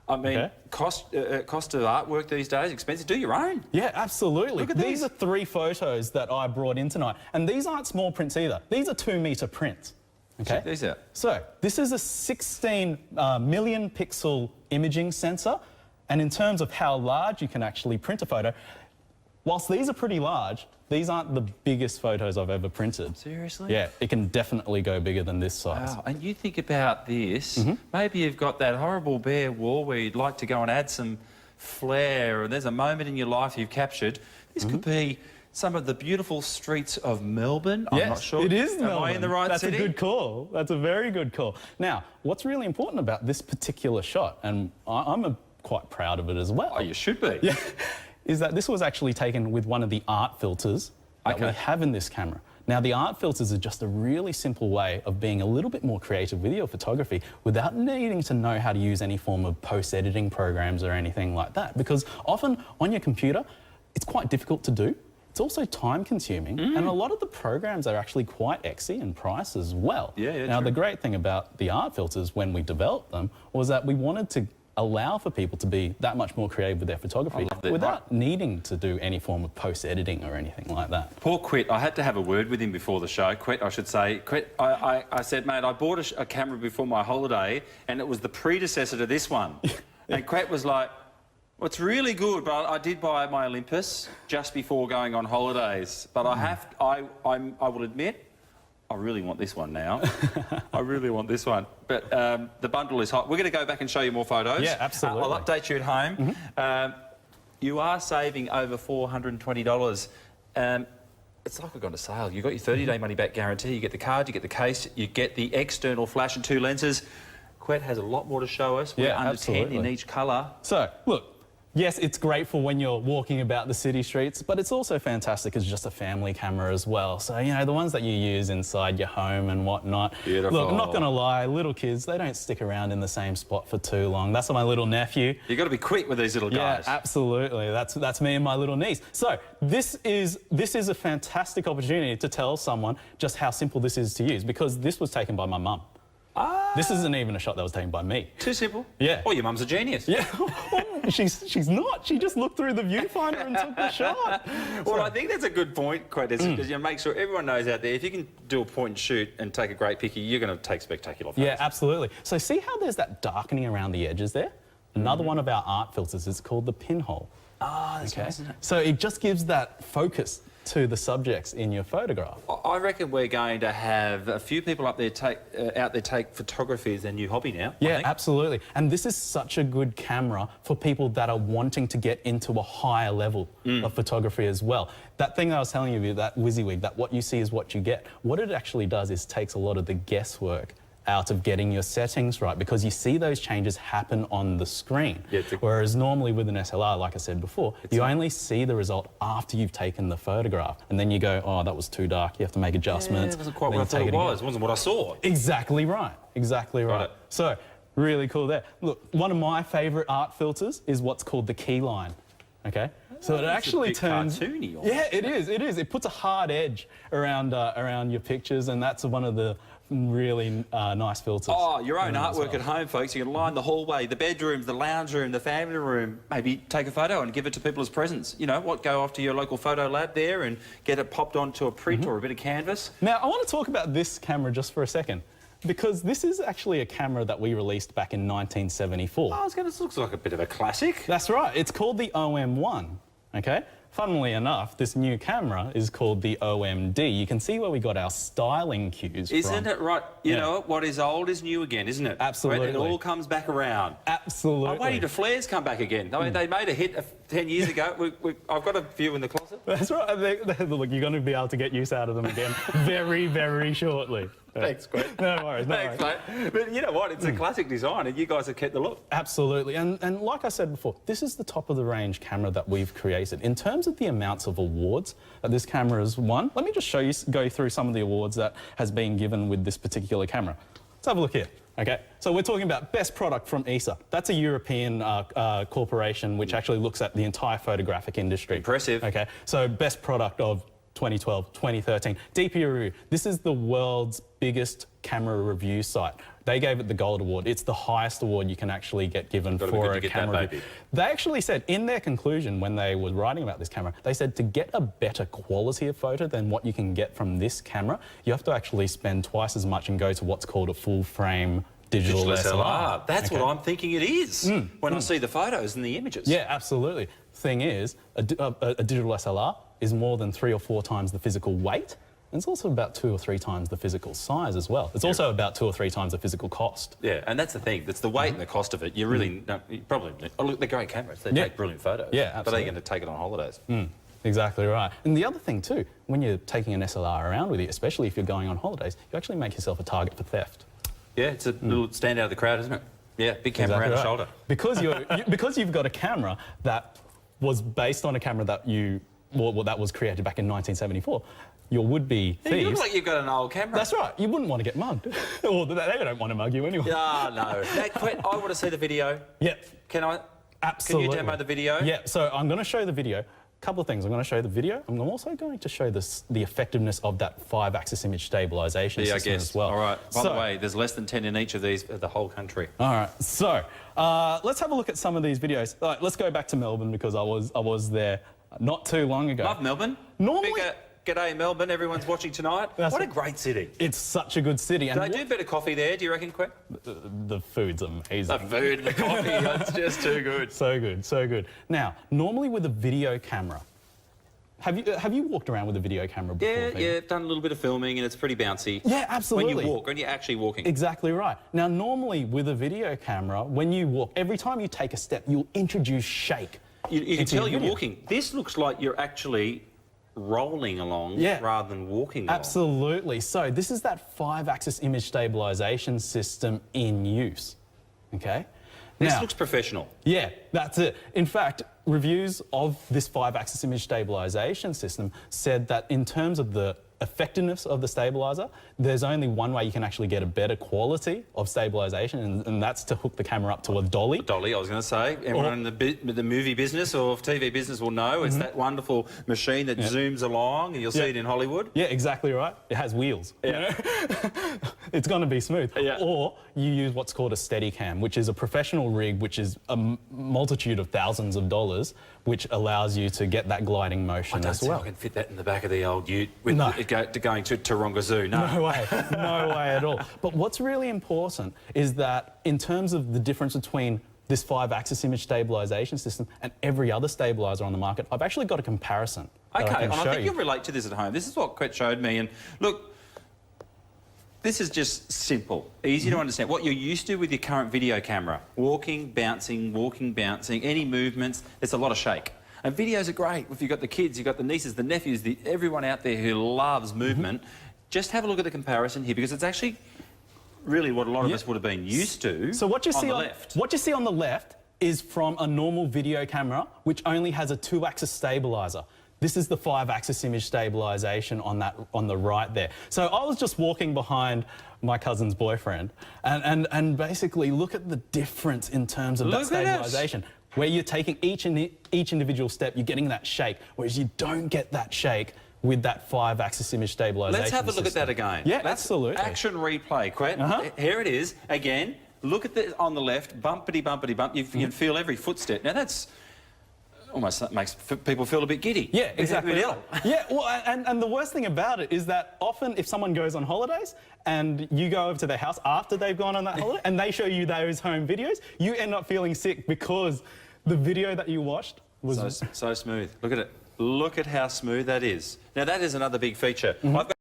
I mean, cost of artwork these days, expensive. Do your own. Yeah, absolutely. Look at these are 3 photos that I brought in tonight. And these aren't small prints either. These are 2-metre prints. Okay? Check these out. So, this is a 16 million pixel imaging sensor. And in terms of how large you can actually print a photo, whilst these are pretty large, these aren't the biggest photos I've ever printed. Seriously? Yeah, it can definitely go bigger than this size. Wow, and you think about this, maybe you've got that horrible bare wall where you'd like to go and add some flair, or there's a moment in your life you've captured. This could be some of the beautiful streets of Melbourne. Yes, I'm not sure. It is Melbourne. Am I in the right city? That's a good call. That's a very good call. Now, what's really important about this particular shot, and I'm quite proud of it as well. Oh, you should be. Yeah. Is that this was actually taken with one of the art filters that we have in this camera. Now, the art filters are just a really simple way of being a little bit more creative with your photography without needing to know how to use any form of post-editing programs or anything like that. Because often on your computer, it's quite difficult to do. It's also time-consuming, and a lot of the programs are actually quite exy in price as well. Now, the great thing about the art filters when we developed them was that we wanted to allow for people to be that much more creative with their photography without needing to do any form of post-editing or anything like that. Poor Quit, I had to have a word with him before the show. Quit, I should say. Quit, I said, mate, I bought a camera before my holiday and it was the predecessor to this one. And Quit was like, well, it's really good, but I did buy my Olympus just before going on holidays. But I will admit, I really want this one now. I really want this one. But the bundle is hot. We're going to go back and show you more photos. Yeah, absolutely. I'll update you at home. You are saving over $420. It's like we've gone to sale. You've got your 30-day money-back guarantee. You get the card, you get the case, you get the external flash and 2 lenses. Quet has a lot more to show us. We're under 10 in each colour. So, look. Yes, it's great for when you're walking about the city streets, but it's also fantastic as just a family camera as well. So, you know, the ones that you use inside your home and whatnot. Beautiful. Look, I'm not going to lie, little kids, they don't stick around in the same spot for too long. That's my little nephew. You've got to be quick with these little guys. Yeah, absolutely. That's me and my little niece. So, this is a fantastic opportunity to tell someone just how simple this is to use, because this was taken by my mum. This isn't even a shot that was taken by me. Too simple? Yeah. Oh, your mum's a genius. Yeah. She's not. She just looked through the viewfinder and took the shot. Well, I think that's a good point, Quet, because you make sure everyone knows out there, if you can do a point and shoot and take a great picture, you're going to take spectacular photos. Yeah, absolutely. So see how there's that darkening around the edges there? Another one of our art filters is called the pinhole. Ah, that's nice, isn't it? So it just gives that focus to the subjects in your photograph. I reckon we're going to have a few people out there take photography as their new hobby now. Yeah, absolutely. And this is such a good camera for people that are wanting to get into a higher level of photography as well. That thing I was telling you, that WYSIWYG, that what you see is what you get, what it actually does is takes a lot of the guesswork out of getting your settings right, because you see those changes happen on the screen. Yeah, whereas normally with an SLR, like I said before, you only see the result after you've taken the photograph. And then you go, oh, that was too dark, you have to make adjustments. Yeah, it wasn't quite what I thought it was. It wasn't what I saw. Exactly right. Exactly right. So, really cool there. Look, one of my favourite art filters is what's called the key line. Okay? So it actually turns... cartoony. Yeah, it is. It is. It puts a hard edge around your pictures, and that's one of the really nice filters. Oh, your own artwork at home, folks. You can line the hallway, the bedrooms, the lounge room, the family room. Maybe take a photo and give it to people as presents. You know what? Go off to your local photo lab there and get it popped onto a print or a bit of canvas. Now, I want to talk about this camera just for a second, because this is actually a camera that we released back in 1974. Oh, this looks like a bit of a classic. That's right. It's called the OM1, okay? Funnily enough, this new camera is called the OMD. You can see where we got our styling cues from. Isn't it right? You know, what is old is new again, isn't it? Absolutely. It all comes back around. Absolutely. I'm waiting to flares come back again. I mean, they made a hit 10 years ago. I've got a few in the closet. That's right. Look, you're going to be able to get use out of them again very, very shortly. Thanks, Quet. No worries, Thanks, mate. But you know what? It's a classic design, and you guys have kept the look. Absolutely. And like I said before, this is the top-of-the-range camera that we've created. In terms of the amounts of awards that this camera has won, let me just go through some of the awards that has been given with this particular camera. Let's have a look here. Okay, so we're talking about best product from ESA. That's a European corporation which actually looks at the entire photographic industry. Impressive. Okay, so best product of 2012, 2013. DPRU, this is the world's biggest camera review site. They gave it the Gold Award. It's the highest award you can actually get given for a camera review. They actually said in their conclusion when they were writing about this camera, they said to get a better quality of photo than what you can get from this camera, you have to actually spend twice as much and go to what's called a full frame digital SLR. That's what I'm thinking it is when I see the photos and the images. Yeah, absolutely. Thing is, a digital SLR is more than 3 or 4 times the physical weight. And it's also about 2 or 3 times the physical size as well. It's also about 2 or 3 times the physical cost. Yeah, and that's the thing. It's the weight and the cost of it. You really you probably... Oh, look, they're great cameras. They take brilliant photos. Yeah, absolutely. But are you going to take it on holidays? Exactly right. And the other thing too, when you're taking an SLR around with you, especially if you're going on holidays, you actually make yourself a target for theft. Yeah, it's a little stand out of the crowd, isn't it? Yeah, big camera around the shoulder. Because because you've got a camera that was based on a camera that that was created back in 1974. Your would-be thieves... You look like you've got an old camera. That's right. You wouldn't want to get mugged. Or they don't want to mug you anyway. Ah, no. I want to see the video. Yep. Can I? Absolutely. Can you demo the video? Yeah, so I'm going to show the video. A couple of things. I'm going to show the video. I'm also going to show the effectiveness of that 5-axis image stabilization system as well. All right. By the way, there's less than 10 in each of these for the whole country. All right. So let's have a look at some of these videos. All right, let's go back to Melbourne because I was there not too long ago. Love Melbourne. Normally... G'day Melbourne, everyone's watching tonight. What a great city. It's such a good city. Do they do better coffee there, do you reckon, Quet? The food's amazing. The food and the coffee, that's just too good. So good, so good. Now, normally with a video camera, have you walked around with a video camera before? Yeah, done a little bit of filming and it's pretty bouncy. Yeah, absolutely. When you're actually walking. Exactly right. Now, normally with a video camera, when you walk, every time you take a step, you'll introduce shake. You can tell you're walking. This looks like you're actually rolling along rather than walking along. Absolutely. So this is that 5-axis image stabilization system in use. Okay? This looks professional. Yeah, that's it. In fact, reviews of this 5-axis image stabilization system said that in terms of the effectiveness of the stabilizer, there's only one way you can actually get a better quality of stabilization, and that's to hook the camera up to a dolly. A dolly, I was going to say. Everyone in the movie business or TV business will know it's that wonderful machine that zooms along, and you'll see it in Hollywood. Yeah, exactly right. It has wheels. Yeah. You know? It's going to be smooth. Yeah. Or you use what's called a Steadicam, which is a professional rig, which is a multitude of thousands of dollars, which allows you to get that gliding motion as well. I can fit that in the back of the old ute going to Taronga Zoo. No way. No way at all. But what's really important is that in terms of the difference between this 5-axis image stabilization system and every other stabilizer on the market, I've actually got a comparison. Okay, and I think you'll relate to this at home. This is what Quet showed me, and look, this is just simple, easy to understand. What you're used to with your current video camera, walking, bouncing, any movements, it's a lot of shake. And videos are great. If you've got the kids, you've got the nieces, the nephews, everyone out there who loves movement, just have a look at the comparison here, because it's actually really what a lot of us would have been used to. So what you see on the left is from a normal video camera, which only has a 2-axis stabilizer. This is the 5-axis image stabilization on the right there. So I was just walking behind my cousin's boyfriend, and basically look at the difference in terms of that stabilization. Where you're taking each individual step, you're getting that shake, whereas you don't get that shake with that 5-axis image stabilization. Let's have a look at that again. Yeah, absolutely. Action replay, Quet. Here it is again. Look at on the left, bumpity bump. You can feel every footstep. Now that's almost makes people feel a bit giddy. Yeah, exactly. Yeah, well, and the worst thing about it is that often if someone goes on holidays and you go over to their house after they've gone on that holiday and they show you those home videos, you end up feeling sick because the video that you watched was... So smooth. Look at it. Look at how smooth that is. Now, that is another big feature. I've got